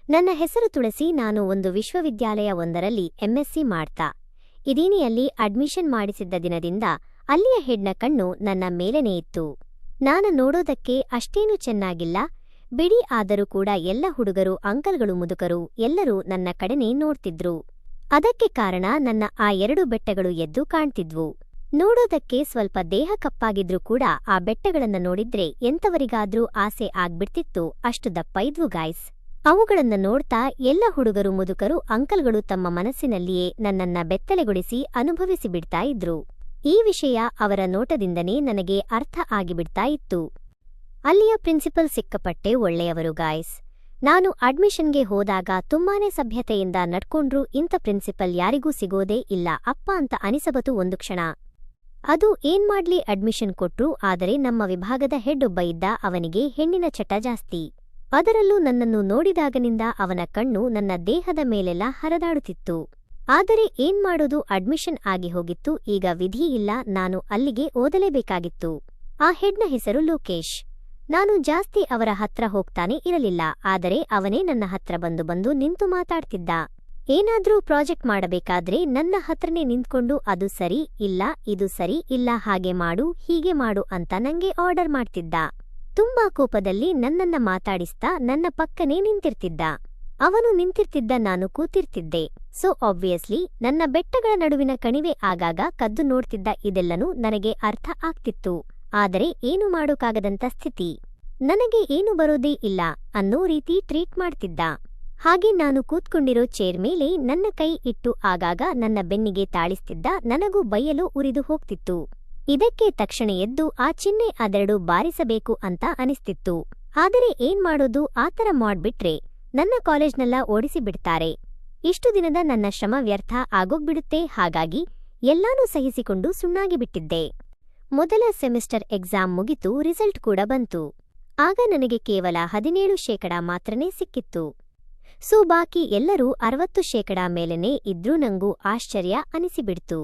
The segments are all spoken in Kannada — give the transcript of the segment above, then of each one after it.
ನನ್ನ ಹೆಸರು ತುಳಸಿ. ನಾನು ಒಂದು ವಿಶ್ವವಿದ್ಯಾಲಯವೊಂದರಲ್ಲಿ ಎಂಎಸ್ಸಿ ಮಾಡ್ತಾ ಇದೀನಿ. ಅಲ್ಲಿ ಅಡ್ಮಿಷನ್ ಮಾಡಿಸಿದ್ದ ದಿನದಿಂದ ಅಲ್ಲಿಯ ಹೆಡ್ನ ಕಣ್ಣು ನನ್ನ ಮೇಲೇನೇ ಇತ್ತು. ನಾನು ನೋಡೋದಕ್ಕೆ ಅಷ್ಟೇನೂ ಚೆನ್ನಾಗಿಲ್ಲ ಬಿಡಿ, ಆದರೂ ಕೂಡ ಎಲ್ಲ ಹುಡುಗರು, ಅಂಕಲ್ಗಳು, ಮುದುಕರು ಎಲ್ಲರೂ ನನ್ನ ಕಡೆನೇ ನೋಡ್ತಿದ್ರು. ಅದಕ್ಕೆ ಕಾರಣ ನನ್ನ ಆ 2 ಬೆಟ್ಟಗಳು ಎದ್ದು ಕಾಣ್ತಿದ್ವು. ನೋಡೋದಕ್ಕೆ ಸ್ವಲ್ಪ ದೇಹ ಕಪ್ಪಾಗಿದ್ರೂ ಕೂಡ ಆ ಬೆಟ್ಟಗಳನ್ನ ನೋಡಿದ್ರೆ ಎಂತವರಿಗಾದ್ರೂ ಆಸೆ ಆಗ್ಬಿಡ್ತಿತ್ತು, ಅಷ್ಟು ದಪ್ಪ ಇದ್ವು ಗಾಯ್ಸ್. ಅವುಗಳನ್ನ ನೋಡ್ತಾ ಎಲ್ಲ ಹುಡುಗರು, ಮುದುಕರು, ಅಂಕಲ್ಗಳು ತಮ್ಮ ಮನಸ್ಸಿನಲ್ಲಿಯೇ ನನ್ನನ್ನ ಬೆತ್ತಲೆಗೊಳಿಸಿ ಅನುಭವಿಸಿಬಿಡ್ತಾ ಇದ್ರು. ಈ ವಿಷಯ ಅವರ ನೋಟದಿಂದನೇ ನನಗೆ ಅರ್ಥ ಆಗಿಬಿಡ್ತಾ ಇತ್ತು. ಅಲ್ಲಿಯ ಪ್ರಿನ್ಸಿಪಲ್ ಸಿಕ್ಕಪಟ್ಟೆ ಒಳ್ಳೆಯವರು ಗಾಯ್ಸ್. ನಾನು ಅಡ್ಮಿಷನ್ಗೆ ಹೋದಾಗ ತುಂಬಾನೇ ಸಭ್ಯತೆಯಿಂದ ನಡ್ಕೊಂಡ್ರು. ಇಂಥ ಪ್ರಿನ್ಸಿಪಲ್ ಯಾರಿಗೂ ಸಿಗೋದೇ ಇಲ್ಲ ಅಪ್ಪ ಅಂತ ಅನಿಸಬತು ಒಂದು ಕ್ಷಣ. ಅದು ಏನ್ ಮಾಡ್ಲಿ, ಅಡ್ಮಿಷನ್ ಕೊಟ್ರು. ಆದರೆ ನಮ್ಮ ವಿಭಾಗದ ಹೆಡ್ ಒಬ್ಬ ಇದ್ದ, ಅವನಿಗೆ ಹೆಣ್ಣಿನ ಚಟ ಜಾಸ್ತಿ. ಅದರಲ್ಲೂ ನನ್ನನ್ನು ನೋಡಿದಾಗನಿಂದ ಅವನ ಕಣ್ಣು ನನ್ನ ದೇಹದ ಮೇಲೆಲ್ಲ ಹರಿದಾಡುತ್ತಿತ್ತು. ಆದರೆ ಏನ್ ಮಾಡೋದು, ಅಡ್ಮಿಷನ್ ಆಗಿ ಹೋಗಿತ್ತು. ಈಗ ವಿಧಿ ಇಲ್ಲ, ನಾನು ಅಲ್ಲಿಗೆ ಓದಲೇಬೇಕಾಗಿತ್ತು. ಆ ಹೆಡ್ನ ಹೆಸರು ಲೋಕೇಶ್. ನಾನು ಜಾಸ್ತಿ ಅವರ ಹತ್ರ ಹೋಗ್ತಾನೆ ಇರಲಿಲ್ಲ, ಆದರೆ ಅವನೇ ನನ್ನ ಹತ್ರ ಬಂದು ನಿಂತು ಮಾತಾಡ್ತಿದ್ದ. ಏನಾದ್ರೂ ಪ್ರಾಜೆಕ್ಟ್ ಮಾಡಬೇಕಾದ್ರೆ ನನ್ನ ಹತ್ರನೇ ನಿಂತ್ಕೊಂಡು ಅದು ಸರಿ ಇಲ್ಲ, ಇದು ಸರಿ ಇಲ್ಲ, ಹಾಗೆ ಮಾಡು, ಹೀಗೆ ಮಾಡು ಅಂತ ನಂಗೆ ಆರ್ಡರ್ ಮಾಡ್ತಿದ್ದ. ತುಂಬಾ ಕೋಪದಲ್ಲಿ ನನ್ನನ್ನ ಮಾತಾಡಿಸ್ತಾ ನನ್ನ ಪಕ್ಕನೇ ನಿಂತಿರ್ತಿದ್ದ. ಅವನು ನಿಂತಿರ್ತಿದ್ದ, ನಾನು ಕೂತಿರ್ತಿದ್ದೆ. ಸೊ ಆಬ್ವಿಯಸ್ಲಿ ನನ್ನ ಬೆಟ್ಟಗಳ ನಡುವಿನ ಕಣಿವೆ ಆಗಾಗ ಕದ್ದು ನೋಡ್ತಿದ್ದ. ಇದೆಲ್ಲನೂ ನನಗೆ ಅರ್ಥ ಆಗ್ತಿತ್ತು, ಆದರೆ ಏನು ಮಾಡೋಕ್ಕಾಗದಂತ ಸ್ಥಿತಿ. ನನಗೆ ಏನು ಬರೋದೇ ಇಲ್ಲ ಅನ್ನೋ ರೀತಿ ಟ್ರೀಟ್ ಮಾಡ್ತಿದ್ದ. ಹಾಗೆ ನಾನು ಕೂತ್ಕೊಂಡಿರೋ ಚೇರ್ ಮೇಲೆ ನನ್ನ ಕೈ ಇಟ್ಟು ಆಗಾಗ ನನ್ನ ಬೆನ್ನಿಗೆ ತಾಳಿಸ್ತಿದ್ದ. ನನಗೂ ಬೈಯಲು ಉರಿದು ಹೋಗ್ತಿತ್ತು. ಇದಕ್ಕೆ ತಕ್ಷಣ ಎದ್ದು ಆ ಚಿಹ್ನೆ ಅದೆರಡು ಬಾರಿಸಬೇಕು ಅಂತ ಅನಿಸ್ತಿತ್ತು. ಆದರೆ ಏನ್ ಮಾಡೋದು, ಆತರ ಮಾಡ್ಬಿಟ್ರೆ ನನ್ನ ಕಾಲೇಜ್ನೆಲ್ಲ ಓಡಿಸಿಬಿಡ್ತಾರೆ. ಇಷ್ಟು ದಿನದ ನನ್ನ ಶ್ರಮ ವ್ಯರ್ಥ ಆಗೋಗ್ಬಿಡುತ್ತೆ. ಹಾಗಾಗಿ ಎಲ್ಲಾನೂ ಸಹಿಸಿಕೊಂಡು ಸುಣ್ಣಾಗಿಬಿಟ್ಟಿದ್ದೆ. ಮೊದಲ ಸೆಮಿಸ್ಟರ್ ಎಕ್ಸಾಮ್ ಮುಗಿತು, ರಿಸಲ್ಟ್ ಕೂಡ ಬಂತು. ಆಗ ನನಗೆ ಕೇವಲ 17% ಮಾತ್ರನೇ ಸಿಕ್ಕಿತ್ತು. ಸೊ ಬಾಕಿ ಎಲ್ಲರೂ 60% ಮೇಲೇನೇ ಇದ್ರೂ ನಂಗೂ ಆಶ್ಚರ್ಯ ಅನಿಸಿಬಿಡ್ತು.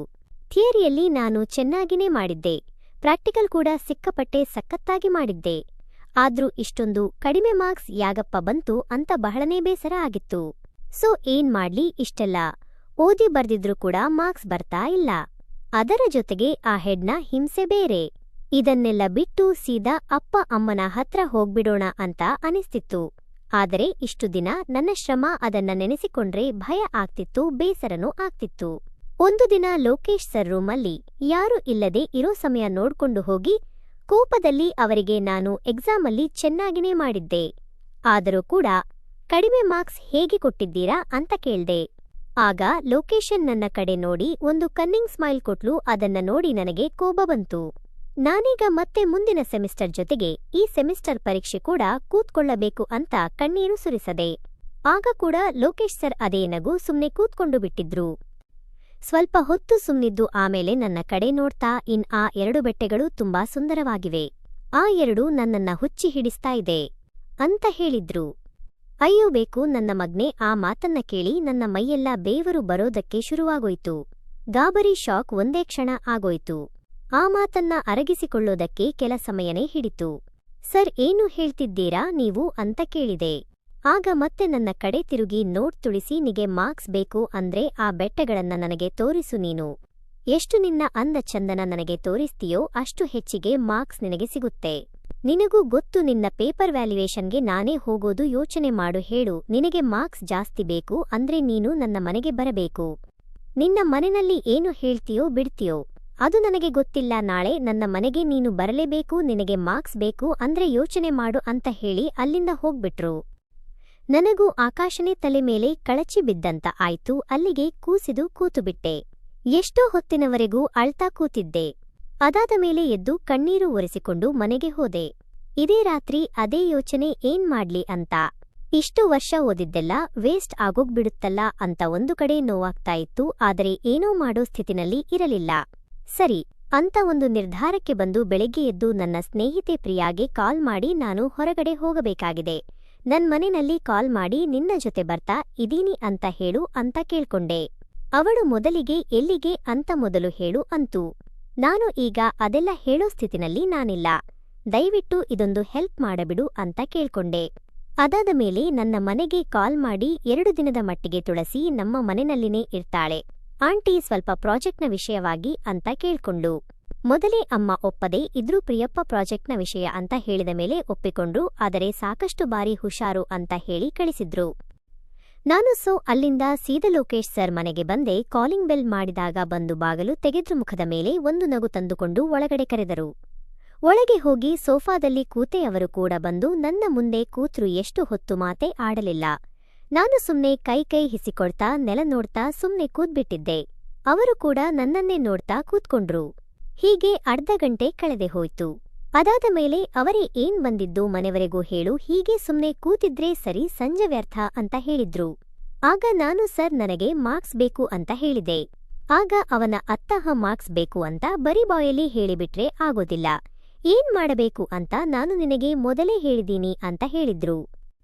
ಥಿಯರಿಯಲ್ಲಿ ನಾನು ಚೆನ್ನಾಗಿನೇ ಮಾಡಿದ್ದೆ, ಪ್ರಾಕ್ಟಿಕಲ್ ಕೂಡ ಸಿಕ್ಕಾಪಟ್ಟೆ ಸಖತ್ತಾಗಿ ಮಾಡಿದ್ದೆ. ಆದ್ರೂ ಇಷ್ಟೊಂದು ಕಡಿಮೆ ಮಾರ್ಕ್ಸ್ ಯಾಗಪ್ಪ ಬಂತು ಅಂತ ಬಹಳನೇ ಬೇಸರ ಆಗಿತ್ತು. ಸೊ ಏನ್ ಮಾಡ್ಲಿ, ಇಷ್ಟೆಲ್ಲ ಓದಿ ಬರ್ದಿದ್ರೂ ಕೂಡ ಮಾರ್ಕ್ಸ್ ಬರ್ತಾ ಇಲ್ಲ. ಅದರ ಜೊತೆಗೆ ಆ ಹೆಡ್ನ ಹಿಂಸೆ ಬೇರೆ. ಇದನ್ನೆಲ್ಲ ಬಿಟ್ಟು ಸೀದಾ ಅಪ್ಪ ಅಮ್ಮನ ಹತ್ರ ಹೋಗ್ಬಿಡೋಣ ಅಂತ ಅನಿಸ್ತಿತ್ತು. ಆದರೆ ಇಷ್ಟು ದಿನ ನನ್ನ ಶ್ರಮ, ಅದನ್ನ ನೆನೆಸಿಕೊಂಡ್ರೆ ಭಯ ಆಗ್ತಿತ್ತು, ಬೇಸರನೂ ಆಗ್ತಿತ್ತು. ಒಂದು ದಿನ ಲೋಕೇಶ್ ಸರ್ ರೂಮಲ್ಲಿ ಯಾರೂ ಇಲ್ಲದೆ ಇರೋ ಸಮಯ ನೋಡ್ಕೊಂಡು ಹೋಗಿ ಕೋಪದಲ್ಲಿ ಅವರಿಗೆ ನಾನು ಎಕ್ಸಾಮಲ್ಲಿ ಚೆನ್ನಾಗಿನೇ ಮಾಡಿದ್ದೆ, ಆದರೂ ಕೂಡ ಕಡಿಮೆ ಮಾರ್ಕ್ಸ್ ಹೇಗೆ ಕೊಟ್ಟಿದ್ದೀರಾ ಅಂತ ಕೇಳ್ದೆ. ಆಗ ಲೋಕೇಶನ್ ನನ್ನ ಕಡೆ ನೋಡಿ ಒಂದು ಕನ್ನಿಂಗ್ ಸ್ಮೈಲ್ ಕೊಟ್ಲು. ಅದನ್ನ ನೋಡಿ ನನಗೆ ಕೋಪ ಬಂತು. ನಾನೀಗ ಮತ್ತೆ ಮುಂದಿನ ಸೆಮಿಸ್ಟರ್ ಜೊತೆಗೆ ಈ ಸೆಮಿಸ್ಟರ್ ಪರೀಕ್ಷೆ ಕೂಡ ಕೂತ್ಕೊಳ್ಳಬೇಕು ಅಂತ ಕಣ್ಣೀರು ಸುರಿಸದೆ. ಆಗ ಕೂಡ ಲೋಕೇಶ್ ಸರ್ ಅದೇ ನಗು, ಸುಮ್ನೆ ಕೂತ್ಕೊಂಡು ಬಿಟ್ಟಿದ್ರು. ಸ್ವಲ್ಪ ಹೊತ್ತು ಸುಮ್ನಿದ್ದು ಆಮೇಲೆ ನನ್ನ ಕಡೆ ನೋಡ್ತಾ, ಆ 2 ಬೆಟ್ಟಗಳು ತುಂಬಾ ಸುಂದರವಾಗಿವೆ, ಆ 2 ನನ್ನನ್ನ ಹುಚ್ಚಿ ಹಿಡಿಸ್ತಾ ಇದೆ ಅಂತ ಹೇಳಿದ್ರು. ಅಯ್ಯೋ ಬೇಕು ನನ್ನ ಮಗ್ನೆ. ಆ ಮಾತನ್ನ ಕೇಳಿ ನನ್ನ ಮೈಯೆಲ್ಲ ಬೇವರು ಬರೋದಕ್ಕೆ ಶುರುವಾಗೋಯ್ತು. ಗಾಬರಿ ಶಾಕ್ ಒಂದೇ ಕ್ಷಣ ಆಗೋಯ್ತು. ಆ ಮಾತನ್ನ ಅರಗಿಸಿಕೊಳ್ಳೋದಕ್ಕೆ ಕೆಲ ಸಮಯನೇ ಹಿಡಿತು. ಸರ್ ಏನು ಹೇಳ್ತಿದ್ದೀರಾ ನೀವು ಅಂತ ಕೇಳಿದೆ. ಆಗ ಮತ್ತೆ ನನ್ನ ಕಡೆ ತಿರುಗಿ, ನೋಟ್ ತುಳಿಸಿ, ನಿಗೆ ಮಾರ್ಕ್ಸ್ ಬೇಕು ಅಂದ್ರೆ ಆ ಬೆಟ್ಟಗಳನ್ನ ನನಗೆ ತೋರಿಸು. ನೀನು ಎಷ್ಟು ನಿನ್ನ ಅಂದ ಚಂದನ ನನಗೆ ತೋರಿಸ್ತೀಯೋ ಅಷ್ಟು ಹೆಚ್ಚಿಗೆ ಮಾರ್ಕ್ಸ್ ನಿನಗೆ ಸಿಗುತ್ತೆ. ನಿನಗೂ ಗೊತ್ತು, ನಿನ್ನ ಪೇಪರ್ ವ್ಯಾಲ್ಯುಯೇಷನ್ಗೆ ನಾನೇ ಹೋಗೋದು. ಯೋಚನೆ ಮಾಡು, ಹೇಳು, ನಿನಗೆ ಮಾರ್ಕ್ಸ್ ಜಾಸ್ತಿ ಬೇಕು ಅಂದ್ರೆ ನೀನು ನನ್ನ ಮನೆಗೆ ಬರಬೇಕು. ನಿನ್ನ ಮನೆಯಲ್ಲಿ ಏನು ಹೇಳ್ತೀಯೋ ಬಿಡ್ತೀಯೋ ಅದು ನನಗೆ ಗೊತ್ತಿಲ್ಲ. ನಾಳೆ ನನ್ನ ಮನೆಗೆ ನೀನು ಬರಲೇಬೇಕು. ನಿನಗೆ ಮಾರ್ಕ್ಸ್ ಬೇಕು ಅಂದ್ರೆ ಯೋಚನೆ ಮಾಡು ಅಂತ ಹೇಳಿ ಅಲ್ಲಿಂದ ಹೋಗ್ಬಿಟ್ರು. ನನಗೂ ಆಕಾಶನೇ ತಲೆ ಮೇಲೆ ಕಳಚಿ ಬಿದ್ದಂತ ಆಯ್ತು. ಅಲ್ಲಿಗೆ ಕೂಸಿದು ಕೂತುಬಿಟ್ಟೆ. ಎಷ್ಟೋ ಹೊತ್ತಿನವರೆಗೂ ಅಳ್ತಾ ಕೂತಿದ್ದೆ. ಅದಾದ ಮೇಲೆ ಎದ್ದು ಕಣ್ಣೀರು ಒರೆಸಿಕೊಂಡು ಮನೆಗೆ ಹೋದೆ. ಇದೇ ರಾತ್ರಿ ಅದೇ ಯೋಚನೆ, ಏನ್ ಮಾಡ್ಲಿ ಅಂತ. ಇಷ್ಟು ವರ್ಷ ಓದಿದ್ದೆಲ್ಲ ವೇಸ್ಟ್ ಆಗೋಗ್ಬಿಡುತ್ತಲ್ಲ ಅಂತ ಒಂದು ಕಡೆ ನೋವಾಗ್ತಾ ಇತ್ತು. ಆದರೆ ಏನೋ ಮಾಡೋ ಸ್ಥಿತಿನಲ್ಲಿ ಇರಲಿಲ್ಲ. ಸರಿ ಅಂತ ಒಂದು ನಿರ್ಧಾರಕ್ಕೆ ಬಂದು ಬೆಳಗ್ಗೆ ಎದ್ದು ನನ್ನ ಸ್ನೇಹಿತೆ ಪ್ರಿಯಾಗೆ ಕಾಲ್ ಮಾಡಿ, ನಾನು ಹೊರಗಡೆ ಹೋಗಬೇಕಾಗಿದೆ, ನನ್ ಮನೆಯಲ್ಲಿ ಕಾಲ್ ಮಾಡಿ ನಿನ್ನ ಜೊತೆ ಬರ್ತಾ ಇದೀನಿ ಅಂತ ಹೇಳು ಅಂತ ಕೇಳ್ಕೊಂಡೆ. ಅವಳು ಮೊದಲಿಗೆ ಎಲ್ಲಿಗೆ ಅಂತ ಮೊದಲು ಹೇಳು ಅಂತು. ನಾನು ಈಗ ಅದೆಲ್ಲ ಹೇಳೋ ಸ್ಥಿತಿನಲ್ಲಿ ನಾನಿಲ್ಲ, ದಯವಿಟ್ಟು ಇದೊಂದು ಹೆಲ್ಪ್ ಮಾಡಬಿಡು ಅಂತ ಕೇಳ್ಕೊಂಡೆ. ಅದಾದ ಮೇಲೆ ನನ್ನ ಮನೆಗೆ ಕಾಲ್ ಮಾಡಿ 2 ದಿನದ ಮಟ್ಟಿಗೆ ತುಳಸಿ ನಮ್ಮ ಮನೆಯಲ್ಲಿನೇ ಇರ್ತಾಳೆ. ಆಂಟಿ ಸ್ವಲ್ಪ ಪ್ರಾಜೆಕ್ಟ್ನ ವಿಷಯವಾಗಿ ಅಂತ ಕೇಳ್ಕೊಂಡು. ಮೊದಲೇ ಅಮ್ಮ ಒಪ್ಪದೆ ಇದ್ರೂ ಪ್ರಿಯಪ್ಪ ಪ್ರಾಜೆಕ್ಟ್ನ ವಿಷಯ ಅಂತ ಹೇಳಿದ ಮೇಲೆ ಒಪ್ಪಿಕೊಂಡ್ರು. ಆದರೆ ಸಾಕಷ್ಟು ಬಾರಿ ಹುಷಾರು ಅಂತ ಹೇಳಿ ಕಳಿಸಿದ್ರು. ನಾನು ಅಲ್ಲಿಂದ ಸೀದಾ ಲೋಕೇಶ್ ಸರ್ ಮನೆಗೆ ಬಂದೆ. ಕಾಲಿಂಗ್ ಬೆಲ್ ಮಾಡಿದಾಗ ಬಂದು ಬಾಗಲು ತೆಗೆದ್ರು. ಮುಖದ ಮೇಲೆ ಒಂದು ನಗು ತಂದುಕೊಂಡು ಒಳಗಡೆ ಕರೆದರು. ಒಳಗೆ ಹೋಗಿ ಸೋಫಾದಲ್ಲಿ ಕೂತೆ. ಅವರು ಕೂಡ ಬಂದು ನನ್ನ ಮುಂದೆ ಕೂತ್ರು. ಎಷ್ಟು ಹೊತ್ತು ಮಾತೇ ಆಡಲಿಲ್ಲ. ನಾನು ಸುಮ್ನೆ ಕೈ ಹಿಸಿಕೊಳ್ತಾ ನೆಲ ನೋಡ್ತಾ ಸುಮ್ನೆ ಕೂತ್ಬಿಟ್ಟಿದ್ದೆ. ಅವರು ಕೂಡ ನನ್ನನ್ನೇ ನೋಡ್ತಾ ಕೂತ್ಕೊಂಡ್ರು. ಹೀಗೆ ಅರ್ಧ ಗಂಟೆ ಕಳೆದೆ ಹೋಯ್ತು. ಅದಾದ ಮೇಲೆ ಅವರೇ ಏನ್ ಬಂದಿದ್ದು ಮನೆವರೆಗೂ ಹೇಳು, ಹೀಗೆ ಸುಮ್ನೆ ಕೂತಿದ್ರೆ ಸರಿ, ಸಂಜೆ ವ್ಯರ್ಥ ಅಂತ ಹೇಳಿದ್ರು. ಆಗ ನಾನು ಸರ್ ನನಗೆ ಮಾರ್ಕ್ಸ್ ಬೇಕು ಅಂತ ಹೇಳಿದೆ. ಆಗ ಅವನ ಅತ್ತಹ ಮಾರ್ಕ್ಸ್ ಬೇಕು ಅಂತ ಬರೀ ಬಾಯಲ್ಲಿ ಹೇಳಿಬಿಟ್ರೆ ಆಗೋದಿಲ್ಲ, ಏನ್ ಮಾಡಬೇಕು ಅಂತ ನಾನು ನಿನಗೆ ಮೊದಲೇ ಹೇಳಿದೀನಿ ಅಂತ ಹೇಳಿದ್ರು.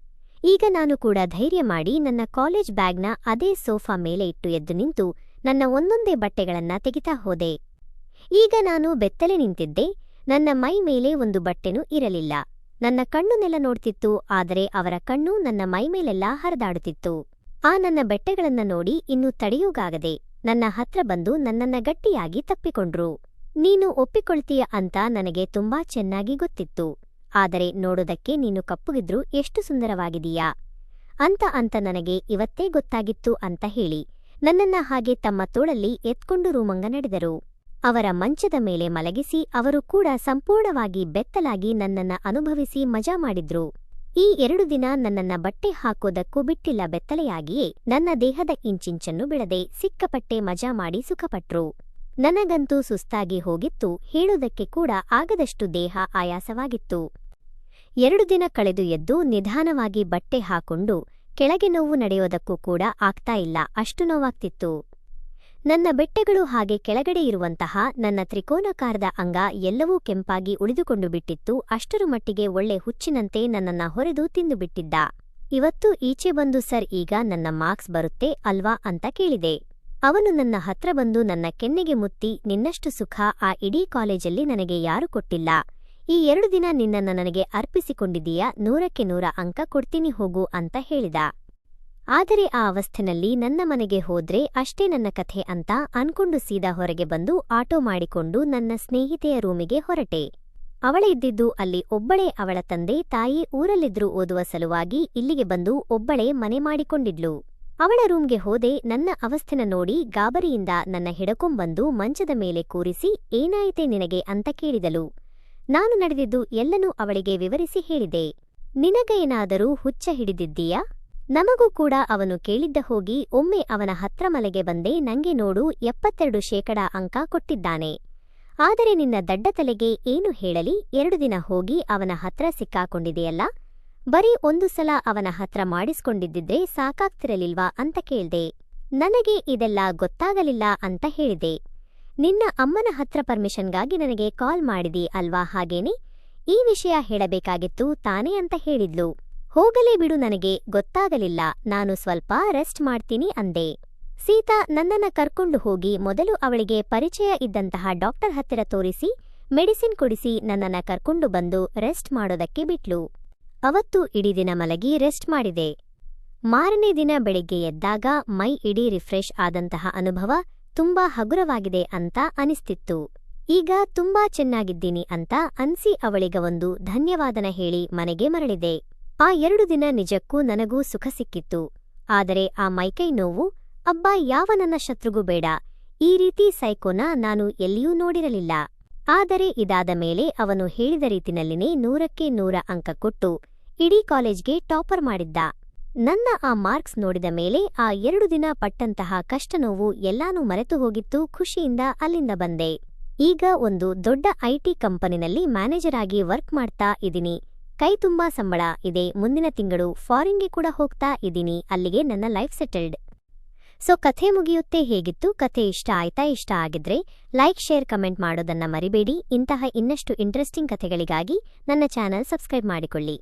ಈಗ ನಾನು ಕೂಡ ಧೈರ್ಯ ಮಾಡಿ ನನ್ನ ಕಾಲೇಜ್ ಬ್ಯಾಗ್ನ ಅದೇ ಸೋಫಾ ಮೇಲೆ ಇಟ್ಟು ಎದ್ದು ನಿಂತು ನನ್ನ ಒಂದೊಂದೇ ಬಟ್ಟೆಗಳನ್ನ ತೆಗಿತಾ ಹೋದೆ. ಈಗ ನಾನು ಬೆತ್ತಲೆ ನಿಂತಿದ್ದೆ. ನನ್ನ ಮೈ ಮೇಲೆ ಒಂದು ಬಟ್ಟೆನೂ ಇರಲಿಲ್ಲ. ನನ್ನ ಕಣ್ಣು ನೆಲ ನೋಡ್ತಿತ್ತು. ಆದರೆ ಅವರ ಕಣ್ಣು ನನ್ನ ಮೈ ಮೇಲೆಲ್ಲ ಹರಿದಾಡುತ್ತಿತ್ತು. ಆ ನನ್ನ ಬಟ್ಟೆಗಳನ್ನ ನೋಡಿ ಇನ್ನೂ ತಡೆಯೋಗಾಗದೆ ನನ್ನ ಹತ್ರ ಬಂದು ನನ್ನನ್ನ ಗಟ್ಟಿಯಾಗಿ ತಪ್ಪಿಕೊಂಡ್ರು. ನೀನು ಒಪ್ಪಿಕೊಳ್ತೀಯ ಅಂತ ನನಗೆ ತುಂಬಾ ಚೆನ್ನಾಗಿ ಗೊತ್ತಿತ್ತು. ಆದರೆ ನೋಡೋದಕ್ಕೆ ನೀನು ಕಪ್ಪುಗಿದ್ರು ಎಷ್ಟು ಸುಂದರವಾಗಿದೀಯಾ ಅಂತ ನನಗೆ ಇವತ್ತೇ ಗೊತ್ತಾಗಿತ್ತು ಅಂತ ಹೇಳಿ ನನ್ನನ್ನ ಹಾಗೆ ತಮ್ಮ ತೋಳಲ್ಲಿ ಎತ್ಕೊಂಡು ರೂಮಂಗ ನಡೆದರು. ಅವರ ಮಂಚದ ಮೇಲೆ ಮಲಗಿಸಿ ಅವರು ಕೂಡ ಸಂಪೂರ್ಣವಾಗಿ ಬೆತ್ತಲಾಗಿ ನನ್ನನ್ನ ಅನುಭವಿಸಿ ಮಜಾ ಮಾಡಿದ್ರು. ಈ 2 ದಿನ ನನ್ನನ್ನ ಬಟ್ಟೆ ಹಾಕೋದಕ್ಕೂ ಬಿಟ್ಟಿಲ್ಲ. ಬೆತ್ತಲೆಯಾಗಿಯೇ ನನ್ನ ದೇಹದ ಇಂಚಿಂಚನ್ನು ಬಿಡದೆ ಸಿಕ್ಕಾಪಟ್ಟೆ ಮಜಾ ಮಾಡಿ ಸುಖಪಟ್ರು. ನನಗಂತೂ ಸುಸ್ತಾಗಿ ಹೋಗಿತ್ತು. ಹೇಳೋದಕ್ಕೆ ಕೂಡ ಆಗದಷ್ಟು ದೇಹ ಆಯಾಸವಾಗಿತ್ತು. 2 ದಿನ ಕಳೆದು ಎದ್ದು ನಿಧಾನವಾಗಿ ಬಟ್ಟೆ ಹಾಕೊಂಡು ಕೆಳಗೆ ನೋವು ನಡೆಯೋದಕ್ಕೂ ಕೂಡ ಆಗ್ತಾ ಇಲ್ಲ, ಅಷ್ಟು ನೋವಾಗ್ತಿತ್ತು. ನನ್ನ ಬೆಟ್ಟೆಗಳು ಹಾಗೆ ಕೆಳಗಡೆ ಇರುವಂತಹ ನನ್ನ ತ್ರಿಕೋನಾಕಾರದ ಅಂಗ ಎಲ್ಲವೂ ಕೆಂಪಾಗಿ ಉಳಿದುಕೊಂಡು ಬಿಟ್ಟಿತ್ತು. ಅಷ್ಟರ ಮಟ್ಟಿಗೆ ಒಳ್ಳೆ ಹುಚ್ಚಿನಂತೆ ನನ್ನನ್ನ ಹೊರೆದು ತಿಂದುಬಿಟ್ಟಿದ್ದ. ಇವತ್ತು ಈಚೆ ಬಂದು ಸರ್ ಈಗ ನನ್ನ ಮಾರ್ಕ್ಸ್ ಬರುತ್ತೆ ಅಲ್ವಾ ಅಂತ ಕೇಳಿದೆ. ಅವನು ನನ್ನ ಹತ್ರ ಬಂದು ನನ್ನ ಕೆನ್ನೆಗೆ ಮುತ್ತಿ, ನಿನ್ನಷ್ಟು ಸುಖ ಆ ಇಡೀ ಕಾಲೇಜಲ್ಲಿ ನನಗೆ ಯಾರೂ ಕೊಟ್ಟಿಲ್ಲ. ಈ 2 ದಿನ ನಿನ್ನನ್ನ ನನಗೆ ಅರ್ಪಿಸಿಕೊಂಡಿದೀಯಾ, 100ಕ್ಕೆ 100 ಅಂಕ ಕೊಡ್ತೀನಿ ಹೋಗು ಅಂತ ಹೇಳಿದ. ಆದರೆ ಆ ಅವಸ್ಥೆನಲ್ಲಿ ನನ್ನ ಮನೆಗೆ ಹೋದ್ರೆ ಅಷ್ಟೇ ನನ್ನ ಕಥೆ ಅಂತ ಅನ್ಕೊಂಡು ಸೀದಾ ಹೊರಗೆ ಬಂದು ಆಟೋ ಮಾಡಿಕೊಂಡು ನನ್ನ ಸ್ನೇಹಿತೆಯ ರೂಮಿಗೆ ಹೊರಟೆ. ಅವಳ ಇದ್ದಿದ್ದು ಅಲ್ಲಿ ಒಬ್ಬಳೇ. ಅವಳ ತಂದೆ ತಾಯಿ ಊರಲ್ಲಿದ್ರು ಓದುವ ಸಲುವಾಗಿ ಇಲ್ಲಿಗೆ ಬಂದು ಒಬ್ಬಳೇ ಮನೆ ಮಾಡಿಕೊಂಡಿದ್ಲು. ಅವಳ ರೂಮ್ಗೆ ಹೋದೆ. ನನ್ನ ಅವಸ್ಥೆನ ನೋಡಿ ಗಾಬರಿಯಿಂದ ನನ್ನ ಹಿಡಕೊಂಬಂದು ಮಂಚದ ಮೇಲೆ ಕೂರಿಸಿ, ಏನಾಯಿತೆ ನಿನಗೆ ಅಂತ ಕೇಳಿದಳು. ನಾನು ನಡೆದಿದ್ದು ಎಲ್ಲನೂ ಅವಳಿಗೆ ವಿವರಿಸಿ ಹೇಳಿದೆ. ನಿನಗೇನಾದರೂ ಹುಚ್ಚ ಹಿಡಿದಿದ್ದೀಯಾ? ನಮಗೂ ಕೂಡ ಅವನು ಕೇಳಿದ್ದ. ಹೋಗಿ ಒಮ್ಮೆ ಅವನ ಹತ್ರ ಮಲೆಗೆ ಬಂದೆ. ನಂಗೆ ನೋಡು 72% ಅಂಕ ಕೊಟ್ಟಿದ್ದಾನೆ. ಆದರೆ ನಿನ್ನ ದಡ್ಡ ತಲೆಗೆ ಏನು ಹೇಳಲಿ, 2 ದಿನ ಹೋಗಿ ಅವನ ಹತ್ರ ಸಿಕ್ಕಾಕೊಂಡಿದೆಯಲ್ಲ, ಬರೀ 1 ಸಲ ಅವನ ಹತ್ರ ಮಾಡಿಸ್ಕೊಂಡಿದ್ದಿದ್ರೆ ಸಾಕಾಗ್ತಿರಲಿಲ್ವಾ ಅಂತ ಕೇಳ್ದೆ. ನನಗೆ ಇದೆಲ್ಲ ಗೊತ್ತಾಗಲಿಲ್ಲ ಅಂತ ಹೇಳಿದೆ. ನಿನ್ನ ಅಮ್ಮನ ಹತ್ರ ಪರ್ಮಿಷನ್ಗಾಗಿ ನನಗೆ ಕಾಲ್ ಮಾಡಿದಿ ಅಲ್ವಾ, ಹಾಗೇನೆ ಈ ವಿಷಯ ಹೇಳಬೇಕಾಗಿತ್ತು ತಾನೇ ಅಂತ ಹೇಳಿದ್ಲು. ಹೋಗಲೇ ಬಿಡು, ನನಗೆ ಗೊತ್ತಾಗಲಿಲ್ಲ, ನಾನು ಸ್ವಲ್ಪ ರೆಸ್ಟ್ ಮಾಡ್ತೀನಿ ಅಂದೆ. ಸೀತಾ ನನ್ನನ್ನ ಕರ್ಕೊಂಡು ಹೋಗಿ ಮೊದಲು ಅವಳಿಗೆ ಪರಿಚಯ ಇದ್ದಂತಹ ಡಾಕ್ಟರ್ ಹತ್ತಿರ ತೋರಿಸಿ ಮೆಡಿಸಿನ್ ಕೊಡಿಸಿ ನನ್ನನ್ನ ಕರ್ಕೊಂಡು ಬಂದು ರೆಸ್ಟ್ ಮಾಡೋದಕ್ಕೆ ಬಿಟ್ಲು. ಅವತ್ತು ಇಡೀ ದಿನ ಮಲಗಿ ರೆಸ್ಟ್ ಮಾಡಿದೆ. ಮಾರನೇ ದಿನ ಬೆಳಿಗ್ಗೆ ಎದ್ದಾಗ ಮೈ ಇಡೀ ರಿಫ್ರೆಶ್ ಆದಂತಹ ಅನುಭವ, ತುಂಬಾ ಹಗುರವಾಗಿದೆ ಅಂತ ಅನಿಸ್ತಿತ್ತು. ಈಗ ತುಂಬಾ ಚೆನ್ನಾಗಿದ್ದೀನಿ ಅಂತ ಅನ್ಸಿ ಅವಳಿಗ ಒಂದು ಧನ್ಯವಾದನ ಹೇಳಿ ಮನೆಗೆ ಮರಳಿದೆ. ಆ 2 ದಿನ ನಿಜಕ್ಕೂ ನನಗೂ ಸುಖ ಸಿಕ್ಕಿತ್ತು. ಆದರೆ ಆ ಮೈಕೈ ನೋವು, ಅಬ್ಬಾ ಯಾವ ನನ್ನ ಶತ್ರುಗೂ ಬೇಡ, ಈ ರೀತಿ ಸೈಕೋನ ನಾನು ಎಲ್ಲಿಯೂ ನೋಡಿರಲಿಲ್ಲ. ಆದರೆ ಇದಾದ ಮೇಲೆ ಅವನು ಹೇಳಿದ ರೀತಿನಲ್ಲಿನೇ 100ಕ್ಕೆ 100 ಅಂಕ ಕೊಟ್ಟು ಇಡೀ ಕಾಲೇಜ್ಗೆ ಟಾಪರ್ ಮಾಡಿದ್ದ. ನನ್ನ ಆ ಮಾರ್ಕ್ಸ್ ನೋಡಿದ ಮೇಲೆ ಆ 2 ದಿನ ಪಟ್ಟಂತಹ ಕಷ್ಟ ನೋವು ಎಲ್ಲಾನೂ ಮರೆತು ಹೋಗಿತ್ತು. ಖುಷಿಯಿಂದ ಅಲ್ಲಿಂದ ಬಂದೆ. ಈಗ ಒಂದು ದೊಡ್ಡ IT ಕಂಪನಿನಲ್ಲಿ ಮ್ಯಾನೇಜರ್ ಆಗಿ ವರ್ಕ್ ಮಾಡ್ತಾ ಇದ್ದೀನಿ. ಕೈ ತುಂಬಾ ಸಂಬಳ ಇದೆ. ಮುಂದಿನ ತಿಂಗಳು ಫಾರಿನ್ಗೆ ಕೂಡ ಹೋಗ್ತಾ ಇದ್ದೀನಿ. ಅಲ್ಲಿಗೆ ನನ್ನ ಲೈಫ್ ಸೆಟಲ್ಡ್. ಸೊ ಕಥೆ ಮುಗಿಯುತ್ತೆ. ಹೇಗಿತ್ತು ಕಥೆ? ಇಷ್ಟ ಆಯ್ತಾ? ಇಷ್ಟ ಆಗಿದ್ರೆ ಲೈಕ್, ಶೇರ್, ಕಮೆಂಟ್ ಮಾಡೋದನ್ನ ಮರಿಬೇಡಿ. ಇಂತಹ ಇನ್ನಷ್ಟು ಇಂಟ್ರೆಸ್ಟಿಂಗ್ ಕಥೆಗಳಿಗಾಗಿ ನನ್ನ ಚಾನೆಲ್ ಸಬ್ಸ್ಕ್ರೈಬ್ ಮಾಡಿಕೊಳ್ಳಿ.